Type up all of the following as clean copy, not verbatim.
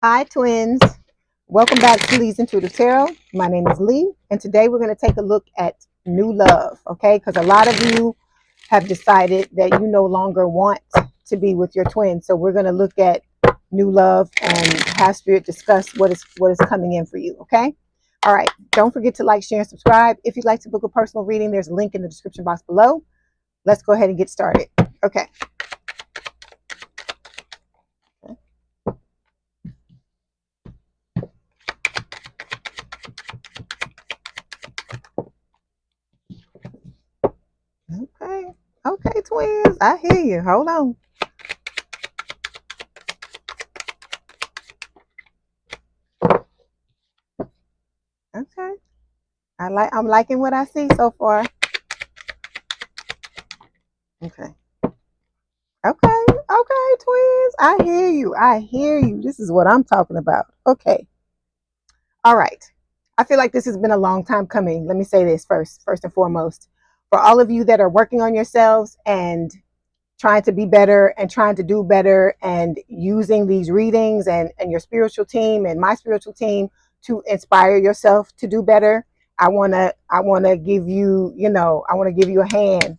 Hi, twins. Welcome back to Lee's Intuitive Tarot. My name is Leigh, and today we're going to take a look at new love, okay? Because a lot of you have decided that you no longer want to be with your twin. So we're going to look at new love and have Spirit discuss what is coming in for you, okay? All right. Don't forget to like, share, and subscribe. If you'd like to book a personal reading, there's a link in the description box below. Let's go ahead and get started. Okay. Okay. Okay, twins. I hear you. Hold on. Okay. I'm liking what I see so far. Okay. Okay. Okay, twins. I hear you. I hear you. This is what I'm talking about. Okay. All right. I feel like this has been a long time coming. Let me say this first and foremost. For all of you that are working on yourselves and trying to be better and trying to do better and using these readings and your spiritual team and my spiritual team to inspire yourself to do better, I want to give you, I want to give you a hand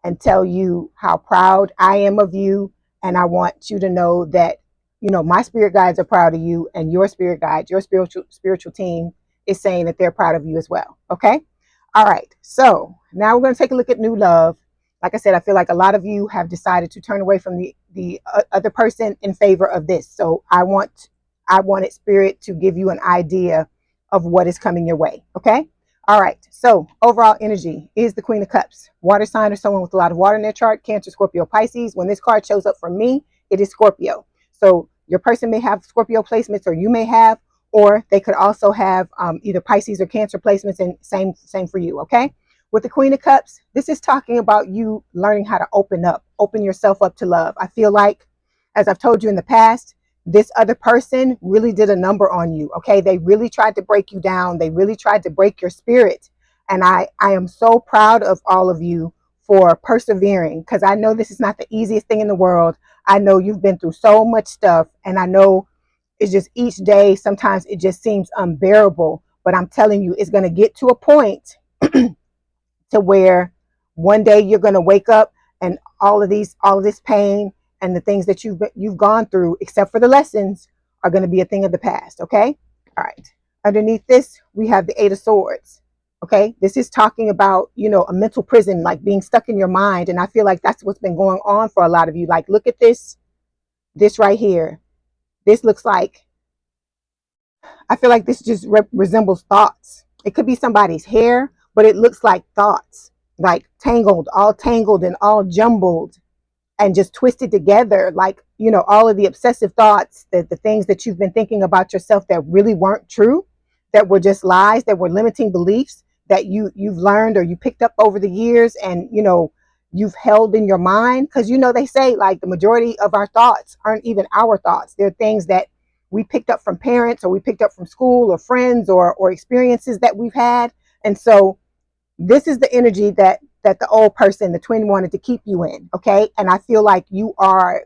and tell you how proud I am of you. And I want you to know that, my spirit guides are proud of you, and your spirit guide, your spiritual team is saying that they're proud of you as well. Okay. All right. So now we're going to take a look at new love. Like I said, I feel like a lot of you have decided to turn away from the other person in favor of this. So I wanted Spirit to give you an idea of what is coming your way. Okay. All right. So overall energy is the Queen of Cups. Water sign or someone with a lot of water in their chart, Cancer, Scorpio, Pisces. When this card shows up for me, it is Scorpio. So your person may have Scorpio placements, or you may have, or they could also have either Pisces or Cancer placements, and same for you. Okay. With the Queen of Cups, this is talking about you learning how to open yourself up to love. I feel like, as I've told you in the past, this other person really did a number on you. Okay. They really tried to break you down. They really tried to break your spirit. And I am so proud of all of you for persevering, because I know this is not the easiest thing in the world. I know you've been through so much stuff, and I know it's just each day, sometimes it just seems unbearable, but I'm telling you, it's going to get to a point to where one day you're going to wake up and all of this pain and the things that you've gone through, except for the lessons, are going to be a thing of the past. Okay. All right. Underneath this, we have the Eight of Swords. Okay. This is talking about, a mental prison, like being stuck in your mind. And I feel like that's what's been going on for a lot of you. Like, look at this right here. This looks like, I feel like this just resembles thoughts. It could be somebody's hair, but it looks like thoughts, like all tangled and all jumbled and just twisted together. Like, all of the obsessive thoughts, the things that you've been thinking about yourself that really weren't true, that were just lies, that were limiting beliefs that you've learned or you picked up over the years, and, you've held in your mind. Because, they say, like, the majority of our thoughts aren't even our thoughts. They're things that we picked up from parents, or we picked up from school, or friends, or experiences that we've had. And so this is the energy that the old person, the twin, wanted to keep you in. Okay. And I feel like you are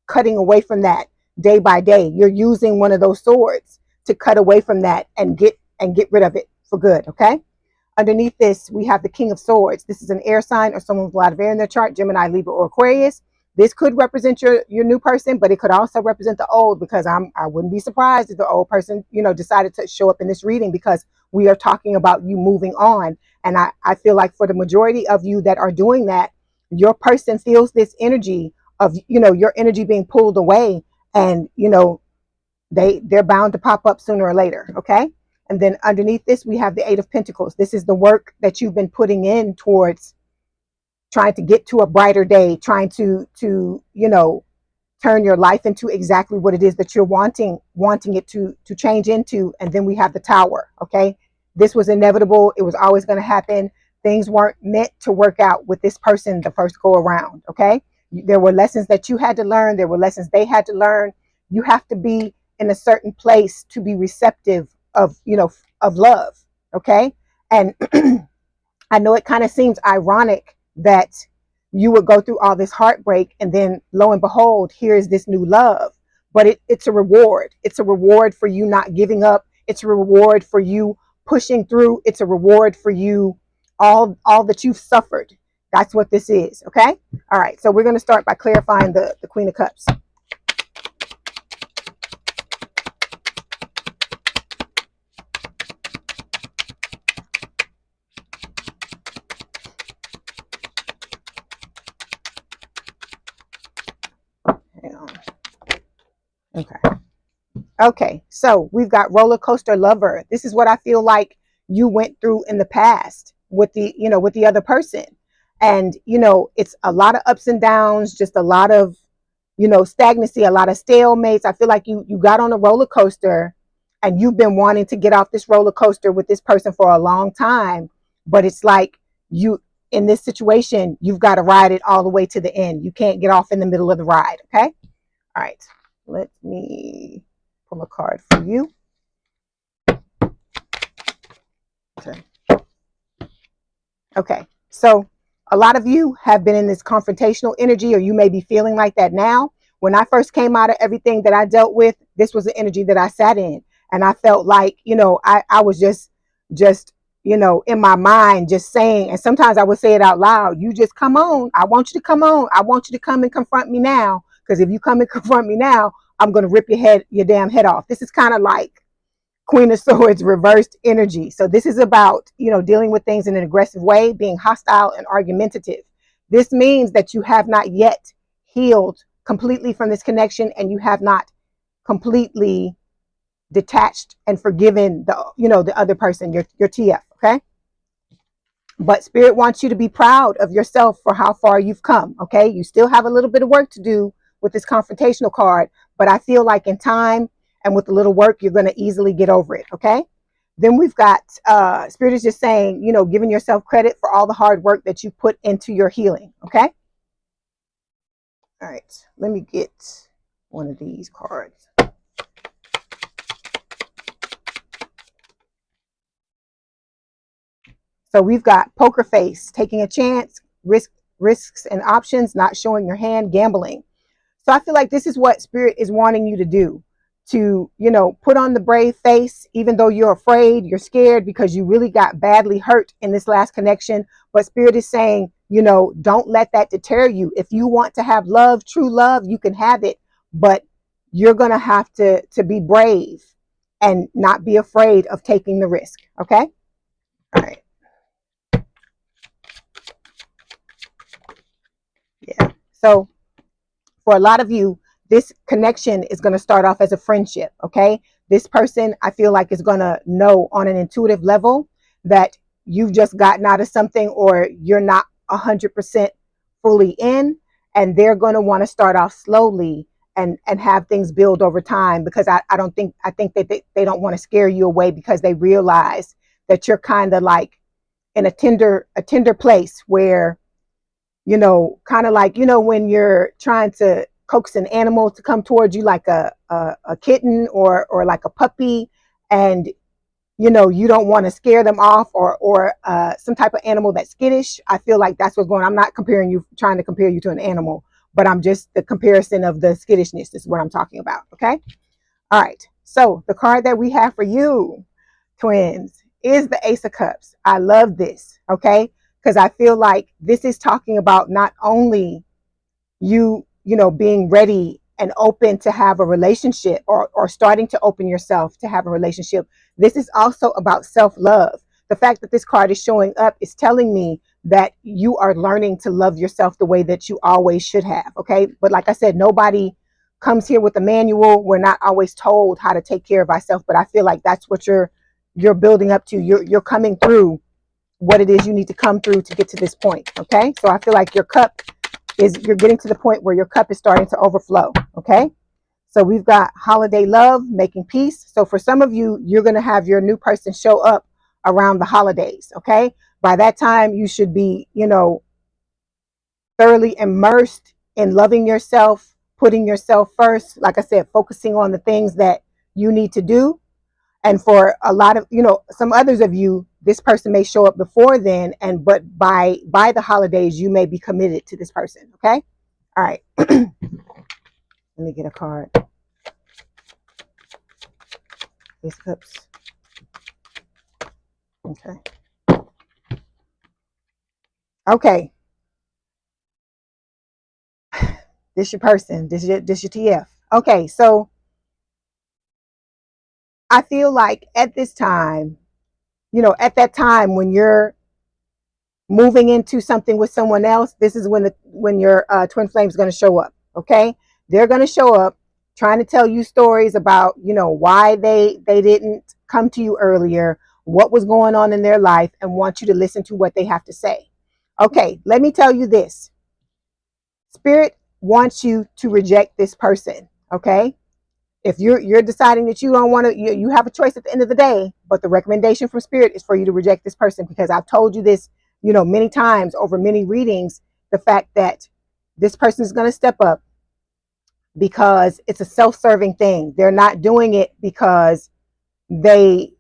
cutting away from that day by day. You're using one of those swords to cut away from that and get rid of it for good. Okay. Underneath this, we have the King of Swords. This is an air sign or someone with a lot of air in their chart, Gemini, Libra, or Aquarius. This could represent your new person, but it could also represent the old, because I wouldn't be surprised if the old person, decided to show up in this reading, because we are talking about you moving on. And I feel like for the majority of you that are doing that, your person feels this energy of, your energy being pulled away, and, they're bound to pop up sooner or later. Okay. And then underneath this, we have the Eight of Pentacles. This is the work that you've been putting in towards trying to get to a brighter day, trying to turn your life into exactly what it is that you're wanting it to change into. And then we have the Tower. Okay. This was inevitable. It was always going to happen. Things weren't meant to work out with this person the first go around. Okay. There were lessons that you had to learn. There were lessons they had to learn. You have to be in a certain place to be receptive of love. Okay. And I know it kind of seems ironic that you would go through all this heartbreak, and then lo and behold, here's this new love. but it's a reward. It's a reward for you not giving up. It's a reward for you pushing through. It's a reward for you all that you've suffered. That's what this is. Okay. All right. So we're going to start by clarifying the Queen of Cups. Hang on. Okay. Okay, so we've got roller coaster lover. This is what I feel like you went through in the past with the, with the other person. And, it's a lot of ups and downs, just a lot of, stagnancy, a lot of stalemates. I feel like you got on a roller coaster and you've been wanting to get off this roller coaster with this person for a long time. But it's like in this situation, you've got to ride it all the way to the end. You can't get off in the middle of the ride. Okay. All right. Let me pull a card for you. Okay. Okay. So a lot of you have been in this confrontational energy, or you may be feeling like that now. When I first came out of everything that I dealt with, this was the energy that I sat in. And I felt like, I was just, in my mind, just saying, and sometimes I would say it out loud. You just come on. I want you to come on. I want you to come and confront me now. Because if you come and confront me now, I'm going to rip your damn head off. This is kind of like Queen of Swords reversed energy. So this is about, dealing with things in an aggressive way, being hostile and argumentative. This means that you have not yet healed completely from this connection, and you have not completely detached and forgiven the other person, your TF. Okay. But Spirit wants you to be proud of yourself for how far you've come. Okay. You still have a little bit of work to do with this confrontational card, but I feel like in time and with a little work, you're going to easily get over it. Okay. Then we've got Spirit is just saying, giving yourself credit for all the hard work that you put into your healing. Okay. All right. Let me get one of these cards. So we've got poker face, taking a chance, risks and options, not showing your hand, gambling. So I feel like this is what Spirit is wanting you to do, to, put on the brave face, even though you're afraid, you're scared because you really got badly hurt in this last connection. But Spirit is saying, don't let that deter you. If you want to have love, true love, you can have it, but you're going to have to be brave and not be afraid of taking the risk. Okay. All right. Yeah. So for a lot of you, this connection is going to start off as a friendship. Okay. This person, I feel like, is going to know on an intuitive level that you've just gotten out of something, or you're not 100% fully in, and they're going to want to start off slowly and have things build over time, because I think that they don't want to scare you away, because they realize that you're kind of like in a tender place where, kind of like, when you're trying to coax an animal to come towards you, like a kitten or like a puppy, and you don't want to scare them off, or some type of animal that's skittish. I feel like that's what's going on. I'm not trying to compare you to an animal, but I'm just the comparison of the skittishness. This is what I'm talking about. Okay. All right. So the card that we have for you, twins, is the Ace of Cups. I love this. Okay. Because I feel like this is talking about not only you being ready and open to have a relationship, or starting to open yourself to have a relationship. This is also about self-love. The fact that this card is showing up is telling me that you are learning to love yourself the way that you always should have. Okay. But like I said, nobody comes here with a manual. We're not always told how to take care of ourselves, but I feel like that's what you're building up to. You're coming through what it is you need to come through to get to this point. Okay. So I feel like you're getting to the point where your cup is starting to overflow. Okay. So we've got holiday love, making peace. So for some of you, you're going to have your new person show up around the holidays. Okay. By that time, you should be, thoroughly immersed in loving yourself, putting yourself first. Like I said, focusing on the things that you need to do. And for a lot of, some others of you, this person may show up before then, but by the holidays, you may be committed to this person. Okay. All right. Let me get a card. Ace of Cups. Okay. Okay. This your person. This your TF. Okay, so I feel like at this time, at that time when you're moving into something with someone else, this is when your twin flame is going to show up. Okay, they're going to show up trying to tell you stories about why they didn't come to you earlier, what was going on in their life, and want you to listen to what they have to say. Okay, let me tell you this. Spirit wants you to reject this person. Okay, if you're deciding that you don't want to, you have a choice at the end of the day, but the recommendation from Spirit is for you to reject this person, because I've told you this many times over many readings, the fact that this person is going to step up because it's a self-serving thing. They're not doing it because they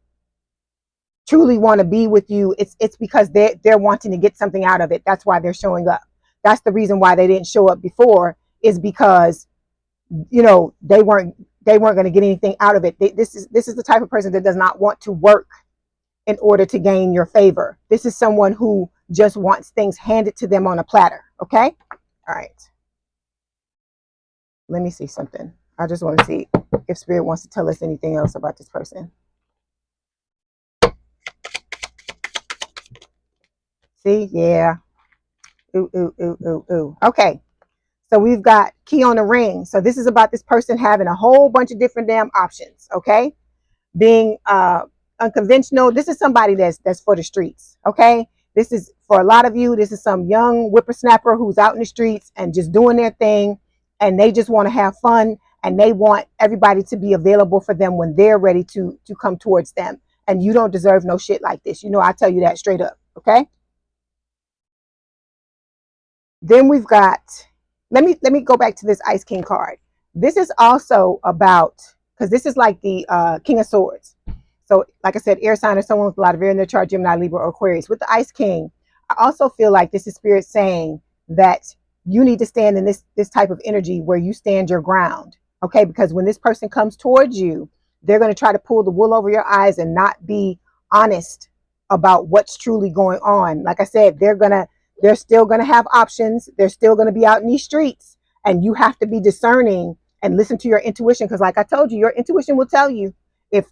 truly want to be with you. It's because they're wanting to get something out of it. That's why they're showing up. That's the reason why they didn't show up before, is because they weren't going to get anything out of it. This is the type of person that does not want to work in order to gain your favor. This is someone who just wants things handed to them on a platter. Okay. All right. Let me see something. I just want to see if Spirit wants to tell us anything else about this person. See? Yeah. Ooh, ooh, ooh, ooh, ooh. Okay. So we've got key on the ring. So this is about this person having a whole bunch of different damn options. Okay. Being unconventional. This is somebody that's for the streets. Okay. This is, for a lot of you, this is some young whippersnapper who's out in the streets and just doing their thing, and they just want to have fun, and they want everybody to be available for them when they're ready to come towards them. And you don't deserve no shit like this. I tell you that straight up. Okay. Then we've got, let me go back to this Ice King card. This is also about, because this is like the King of Swords. So like I said, air sign or someone with a lot of air in their chart, Gemini, Libra, or Aquarius. With the Ice King, I also feel like this is Spirit saying that you need to stand in this type of energy where you stand your ground. Okay, because when this person comes towards you, they're going to try to pull the wool over your eyes and not be honest about what's truly going on. Like I said, they're still going to have options. They're still going to be out in these streets, and you have to be discerning and listen to your intuition, because like I told you, your intuition will tell you if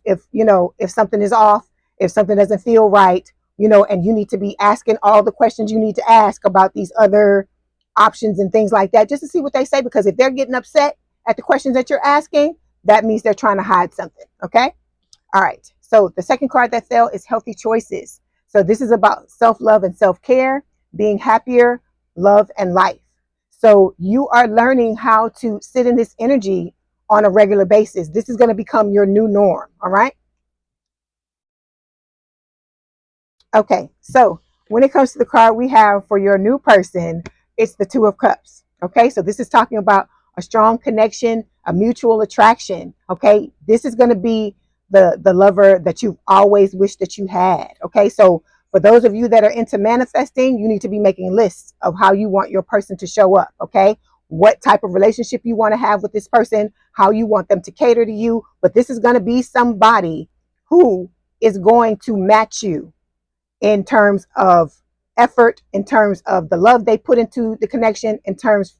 something is off, if something doesn't feel right, and you need to be asking all the questions you need to ask about these other options and things like that, just to see what they say. Because if they're getting upset at the questions that you're asking, that means they're trying to hide something. Okay. All right. So the second card that fell is healthy choices. So this is about self-love and self-care, being happier, love, and life. So you are learning how to sit in this energy on a regular basis. This is going to become your new norm. All right. Okay. So when it comes to the card we have for your new person, it's the Two of Cups. Okay. So this is talking about a strong connection, a mutual attraction. Okay. This is going to be the lover that you've always wished that you had. Okay. So for those of you that are into manifesting, you need to be making lists of how you want your person to show up. Okay. What type of relationship you want to have with this person, how you want them to cater to you. But this is going to be somebody who is going to match you in terms of effort, in terms of the love they put into the connection, in terms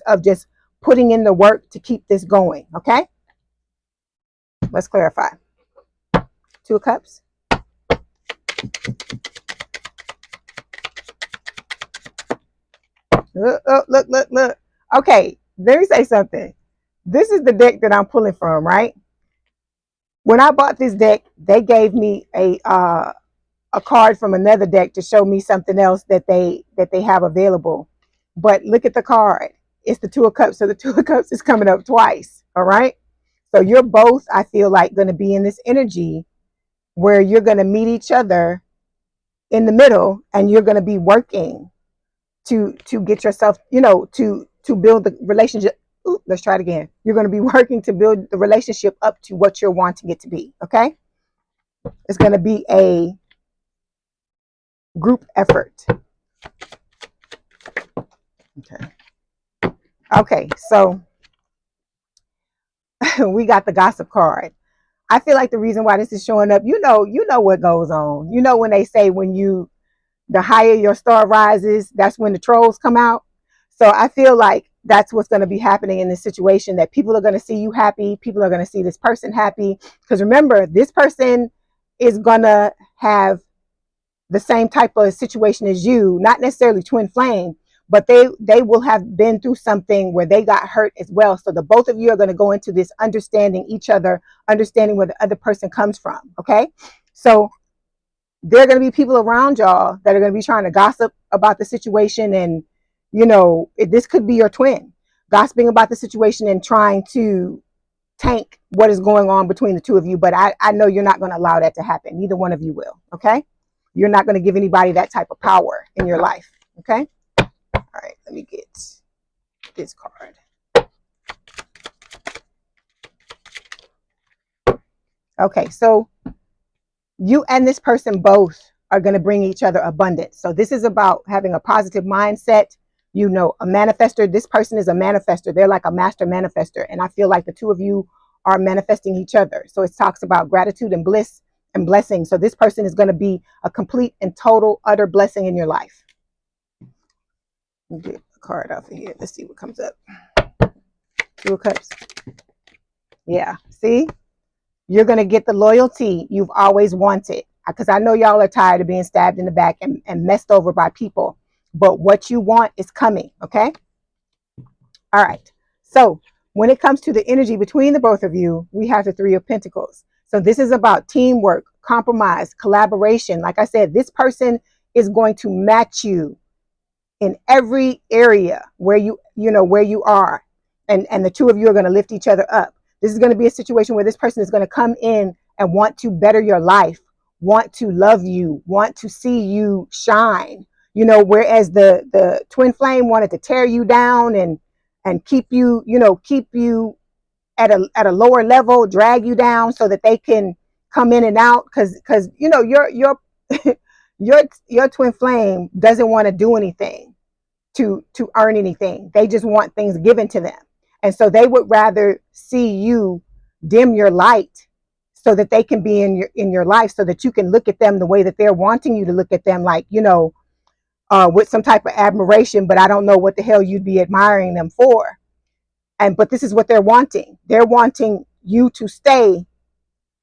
of just putting in the work to keep this going. Okay. Let's clarify. Two of Cups. Look. Okay, let me say something. This is the deck that I'm pulling from, right? When I bought this deck, they gave me a card from another deck to show me something else that they have available. But look at the card. It's the Two of Cups. So the Two of Cups is coming up twice. All right. So you're both, I feel like, going to be in this energy where you're going to meet each other in the middle, and you're going to be working to get yourself, to build the relationship. Ooh, let's try it again. You're going to be working to build the relationship up to what you're wanting it to be. Okay. It's going to be a group effort. Okay. So we got the Gossip card. I feel like the reason why this is showing up, you know what goes on. You know when they say the higher your star rises, that's when the trolls come out. So I feel like that's what's going to be happening in this situation, that people are going to see you happy. People are going to see this person happy. Because remember, this person is going to have the same type of situation as you, not necessarily twin flame, but they will have been through something where they got hurt as well. So the both of you are going to go into this understanding each other, understanding where the other person comes from. Okay. So there are going to be people around y'all that are going to be trying to gossip about the situation. And, this could be your twin gossiping about the situation and trying to tank what is going on between the two of you. But I know you're not going to allow that to happen. Neither one of you will. Okay. You're not going to give anybody that type of power in your life. Okay. All right. Let me get this card. Okay. So you and this person both are going to bring each other abundance. So this is about having a positive mindset. A manifester. This person is a manifester. They're like a master manifester. And I feel like the two of you are manifesting each other. So it talks about gratitude and bliss and blessing. So this person is going to be a complete and total, utter blessing in your life. Let me get a card off of here. Let's see what comes up. Two of Cups. Yeah. See? You're going to get the loyalty you've always wanted. Because I know y'all are tired of being stabbed in the back and messed over by people. But what you want is coming. Okay? All right. So when it comes to the energy between the both of you, we have the Three of Pentacles. So this is about teamwork, compromise, collaboration. Like I said, this person is going to match you in every area where where you are. And the two of you are going to lift each other up. This is going to be a situation where this person is going to come in and want to better your life, want to love you, want to see you shine. Whereas the twin flame wanted to tear you down and keep you at a lower level, drag you down so that they can come in and out. Because your twin flame doesn't want to do anything to earn anything. They just want things given to them. And so they would rather see you dim your light so that they can be in your life, so that you can look at them the way that they're wanting you to look at them, like, with some type of admiration, but I don't know what the hell you'd be admiring them for. But this is what they're wanting. They're wanting you to stay,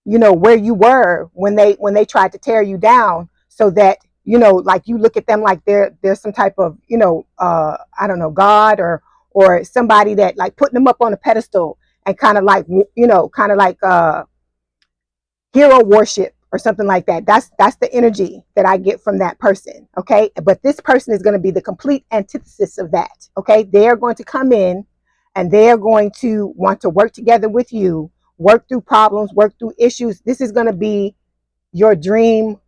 where you were when they tried to tear you down, so that, like you look at them like they're some type of, I don't know, God or somebody that, like, putting them up on a pedestal and kind of like, hero worship or something like that. That's the energy that I get from that person. Okay. But this person is going to be the complete antithesis of that. Okay. They are going to come in and they are going to want to work together with you, work through problems, work through issues. This is going to be your dream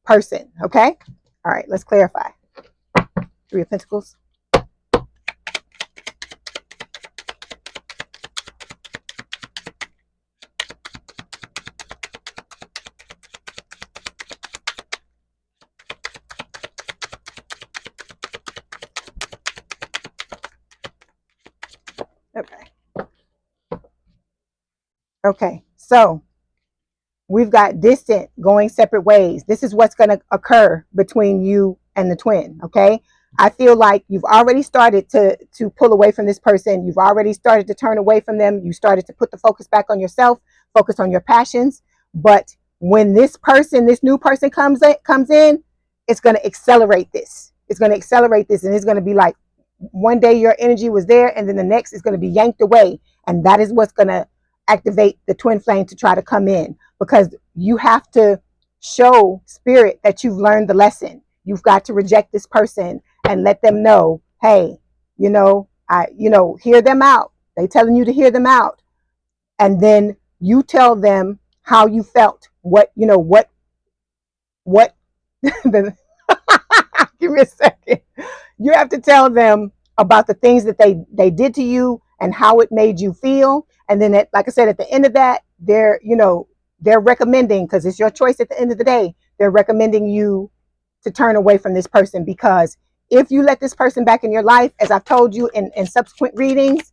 person. Okay. All right. Let's clarify. Three of Pentacles. Okay, so we've got distant, going separate ways. This is what's going to occur between you and the twin. Okay, I feel like you've already started to pull away from this person. You've already started to turn away from them. You started to put the focus back on yourself, focus on your passions. But when this new person comes in, it's going to accelerate this. It's going to accelerate this, and it's going to be like, one day your energy was there, and then the next is going to be yanked away, and that is what's going to activate the twin flame to try to come in, because you have to show spirit that you've learned the lesson. You've got to reject this person and let them know, hey, hear them out. They telling you to hear them out. And then you tell them how you felt, what the give me a second. You have to tell them about the things that they did to you and how it made you feel. And then, like I said, at the end of that, they're recommending, because it's your choice at the end of the day, they're recommending you to turn away from this person, because if you let this person back in your life, as I've told you in subsequent readings,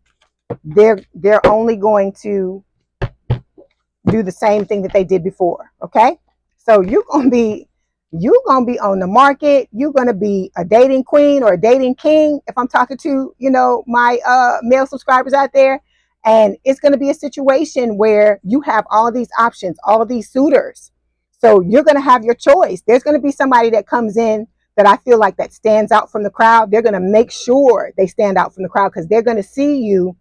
they're only going to do the same thing that they did before. Okay, so you're gonna be on the market. You're gonna be a dating queen or a dating king, if I'm talking to, you know, my male subscribers out there. And it's gonna be a situation where you have all these options, all these suitors. So you're gonna have your choice. There's gonna be somebody that comes in that I feel like that stands out from the crowd. They're gonna make sure they stand out from the crowd because they're gonna see you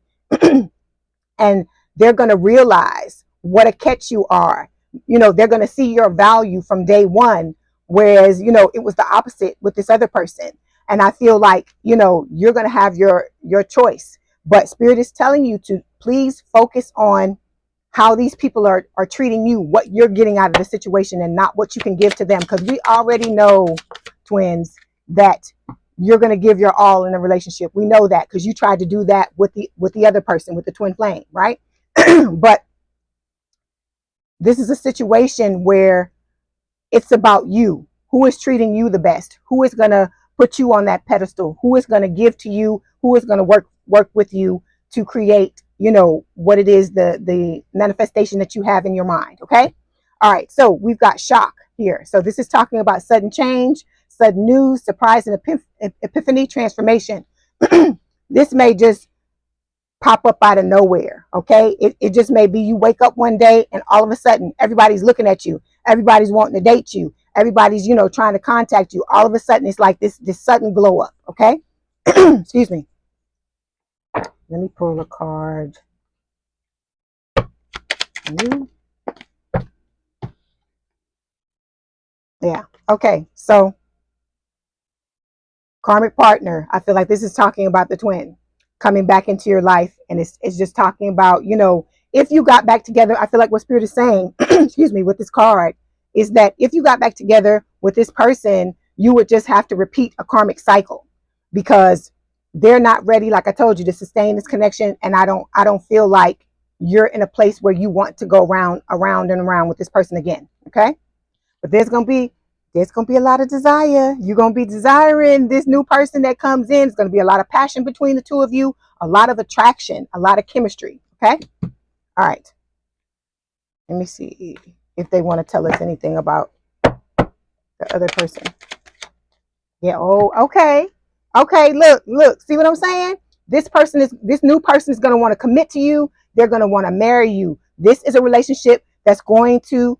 and they're going to realize what a catch you are. You know, they're going to see your value from day one, whereas, you know, it was the opposite with this other person. And I feel like, you know, you're going to have your choice, but Spirit is telling you to please focus on how these people are treating you, what you're getting out of the situation, and not what you can give to them, because we already know, twins, that you're going to give your all in a relationship. We know that because you tried to do that with the other person, with the twin flame, right? But this is a situation where it's about you. Who is treating you the best? Who is going to put you on that pedestal? Who is going to give to you? Who is going to work with you to create, you know, what it is, the manifestation that you have in your mind? Okay. All right. So we've got shock here. So this is talking about sudden change, sudden news, surprise, and epiphany, transformation. This may just pop up out of nowhere. Okay. It just may be you wake up one day and all of a sudden everybody's looking at you. Everybody's wanting to date you. Everybody's, you know, trying to contact you. All of a sudden it's like this sudden glow up. Okay. Excuse me. Let me pull a card. Yeah. Okay. So karmic partner. I feel like this is talking about the twin coming back into your life. And it's just talking about, you know, if you got back together, I feel like what Spirit is saying, excuse me, with this card is that if you got back together with this person, you would just have to repeat a karmic cycle because they're not ready, like I told you, to sustain this connection. And I don't feel like you're in a place where you want to go around and around with this person again. Okay. But there's going to be a lot of desire. You're going to be desiring this new person that comes in. It's going to be a lot of passion between the two of you, a lot of attraction, a lot of chemistry. Okay. All right. Let me see if they want to tell us anything about the other person. Yeah. Oh, okay. Okay. Look, see what I'm saying? This new person is going to want to commit to you. They're going to want to marry you. This is a relationship that's going to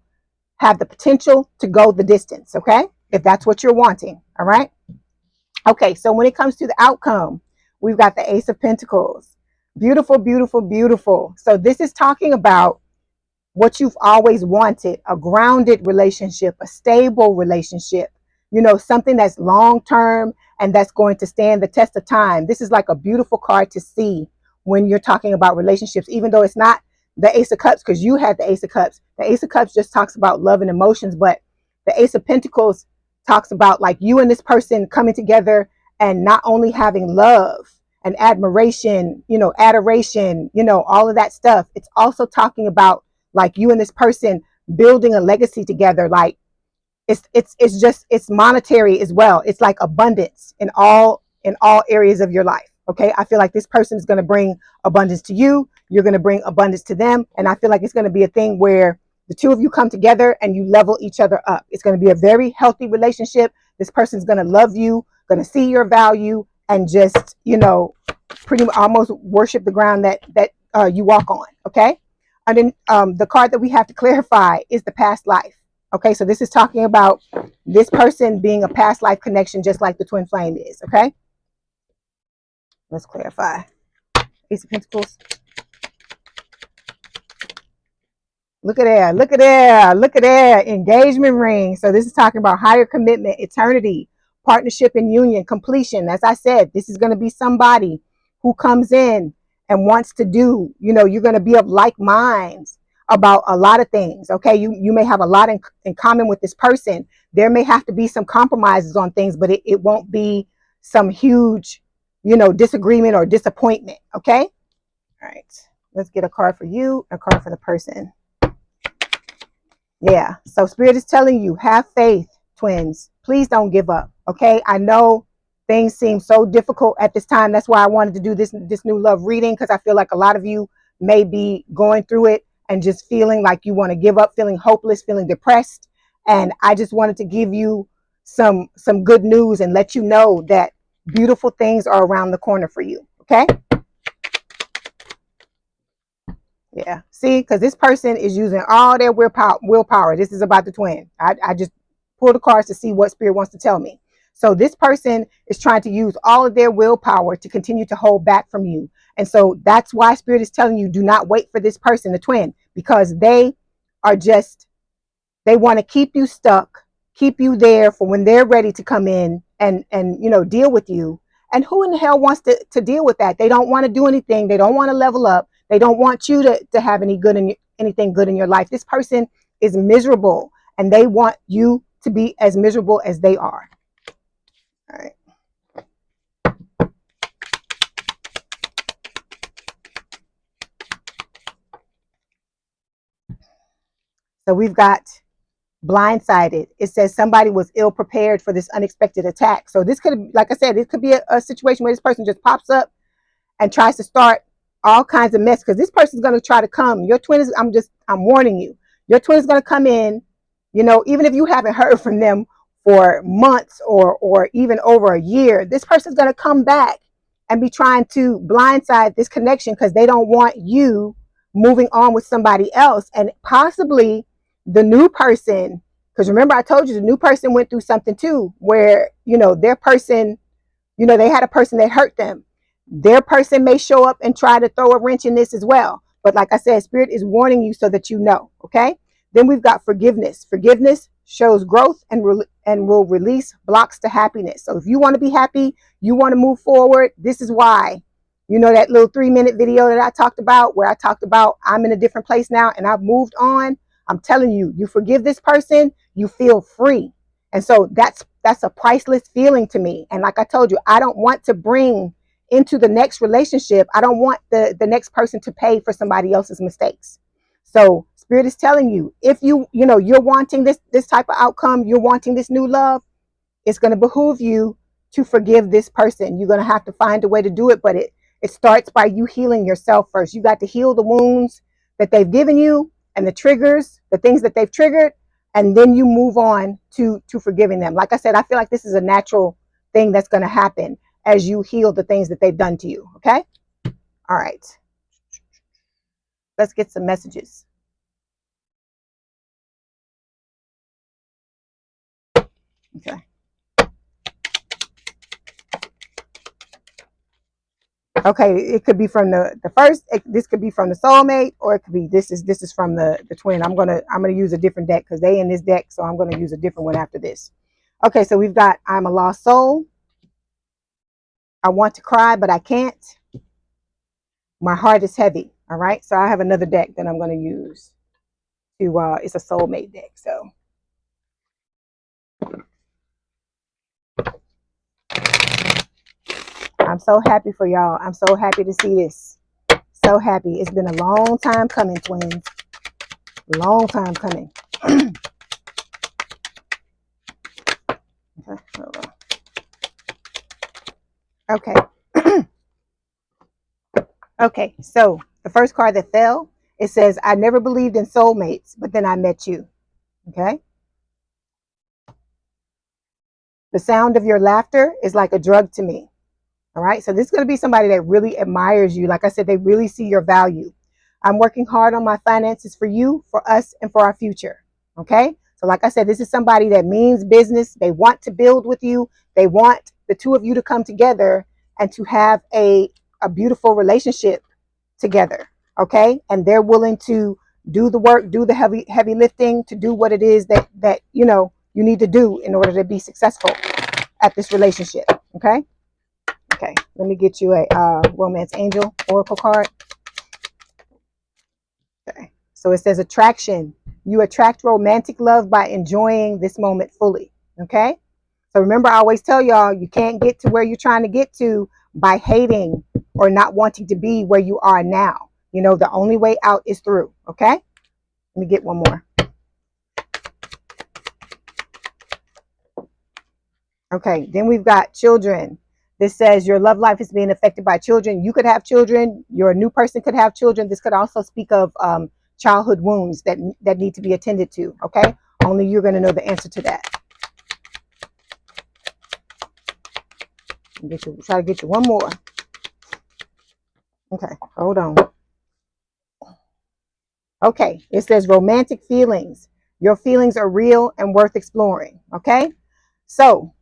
have the potential to go the distance. Okay. If that's what you're wanting. All right. Okay. So when it comes to the outcome, we've got the Ace of Pentacles. Beautiful, beautiful, beautiful. So this is talking about what you've always wanted, a grounded relationship, a stable relationship, you know, something that's long-term and that's going to stand the test of time. This is like a beautiful card to see when you're talking about relationships, even though it's not the Ace of Cups, because you had the Ace of Cups. The Ace of Cups just talks about love and emotions, but the Ace of Pentacles talks about like you and this person coming together and not only having love and admiration, you know, adoration, you know, all of that stuff. It's also talking about like you and this person building a legacy together. Like it's monetary as well. It's like abundance in all areas of your life. Okay. I feel like this person is going to bring abundance to you. You're going to bring abundance to them. And I feel like it's going to be a thing where the two of you come together and you level each other up. It's going to be a very healthy relationship. This person's going to love you, going to see your value, and just, you know, pretty much almost worship the ground that you walk on. Okay. And then the card that we have to clarify is the past life. Okay. So this is talking about this person being a past life connection, just like the twin flame is. Okay. Let's clarify. Ace of Pentacles. Look at there. Look at there. Look at there. Engagement ring. So this is talking about higher commitment, eternity, partnership and union, completion. As I said, this is going to be somebody who comes in and wants to do, you know, you're going to be of like minds about a lot of things. Okay. You may have a lot in common with this person. There may have to be some compromises on things, but it won't be some huge, you know, disagreement or disappointment. Okay. All right. Let's get a card for you, a card for the person. Yeah. So Spirit is telling you, have faith, twins. Please don't give up. Okay. I know things seem so difficult at this time. That's why I wanted to do this new love reading, because I feel like a lot of you may be going through it and just feeling like you want to give up, feeling hopeless, feeling depressed. And I just wanted to give you some good news and let you know that beautiful things are around the corner for you. Okay. Yeah. See, because this person is using all their willpower. This is about the twin. I just pulled the cards to see what spirit wants to tell me. So this person is trying to use all of their willpower to continue to hold back from you. And so that's why spirit is telling you, do not wait for this person, the twin, because they are just, they want to keep you stuck, keep you there for when they're ready to come in and deal with you. And who in the hell wants to deal with that? They don't want to do anything. They don't want to level up. They don't want you to have anything good in your life. This person is miserable and they want you to be as miserable as they are. All right. So we've got blindsided. It says somebody was ill prepared for this unexpected attack. So this could, like I said, it could be a situation where this person just pops up and tries to start all kinds of mess, because this person is going to try to come. Your twin is, I'm warning you, your twin is going to come in, even if you haven't heard from them for months or even over a year, this person is going to come back and be trying to blindside this connection because they don't want you moving on with somebody else. And possibly the new person, because remember I told you the new person went through something too, where, their person, they had a person that hurt them. Their person may show up and try to throw a wrench in this as well. But like I said, spirit is warning you so that you know. Okay. Then we've got forgiveness. Forgiveness shows growth and will release blocks to happiness. So if you want to be happy, you want to move forward, this is why. That little 3-minute video that I talked about, where I talked about I'm in a different place now and I've moved on. I'm telling you, you forgive this person, you feel free. And so that's a priceless feeling to me. And like I told you, I don't want to bring into the next relationship, I don't want the next person to pay for somebody else's mistakes. So spirit is telling you, if you're wanting this type of outcome, you're wanting this new love, it's going to behoove you to forgive this person. You're going to have to find a way to do it, but it starts by you healing yourself first. You got to heal the wounds that they've given you and the triggers, the things that they've triggered, and then you move on to forgiving them. Like I said, I feel like this is a natural thing that's going to happen as you heal the things that they've done to you. Okay. All right. Let's get some messages. Okay. Okay, it could be from the first. This could be from the soulmate, or it could be this is from the twin. I'm gonna use a different deck because they in this deck, so I'm gonna use a different one after this. Okay, so we've got I'm a lost soul. I want to cry, but I can't. My heart is heavy. All right, so I have another deck that I'm gonna use to. It's a soulmate deck, so. I'm so happy for y'all. I'm so happy to see this. So happy. It's been a long time coming, twins. Long time coming. Okay. Okay, so the first card that fell, it says, I never believed in soulmates, but then I met you. Okay. The sound of your laughter is like a drug to me. All right. So this is going to be somebody that really admires you. Like I said, they really see your value. I'm working hard on my finances for you, for us, and for our future. Okay. So like I said, this is somebody that means business. They want to build with you. They want the two of you to come together and to have a beautiful relationship together. Okay. And they're willing to do the work, do the heavy lifting, to do what it is that you need to do in order to be successful at this relationship. Okay. Okay, let me get you a romance angel oracle card. Okay, so it says attraction. You attract romantic love by enjoying this moment fully. Okay, so remember, I always tell y'all, you can't get to where you're trying to get to by hating or not wanting to be where you are now. The only way out is through. Okay, let me get one more. Okay, then we've got children. This says your love life is being affected by children. You could have children. Your new person could have children. This could also speak of childhood wounds that need to be attended to. Okay, only you're going to know the answer to that. Try to get you one more. Okay, hold on. Okay, it says romantic feelings. Your feelings are real and worth exploring. Okay, so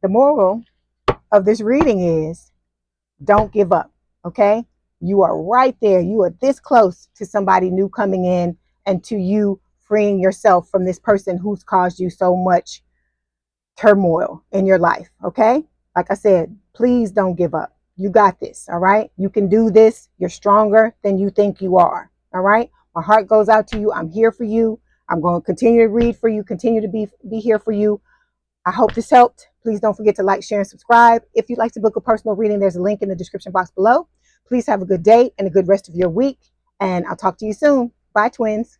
the moral of this reading is don't give up. Okay, you are right there. You are this close to somebody new coming in and to you freeing yourself from this person who's caused you so much turmoil in your life. Okay, like I said, please don't give up. You got this. All right, you can do this. You're stronger than you think you are. All right, my heart goes out to you. I'm here for you. I'm going to continue to read for you, continue to be here for you. I hope this helped. Please don't forget to like, share, and subscribe. If you'd like to book a personal reading, there's a link in the description box below. Please have a good day and a good rest of your week. And I'll talk to you soon. Bye, twins.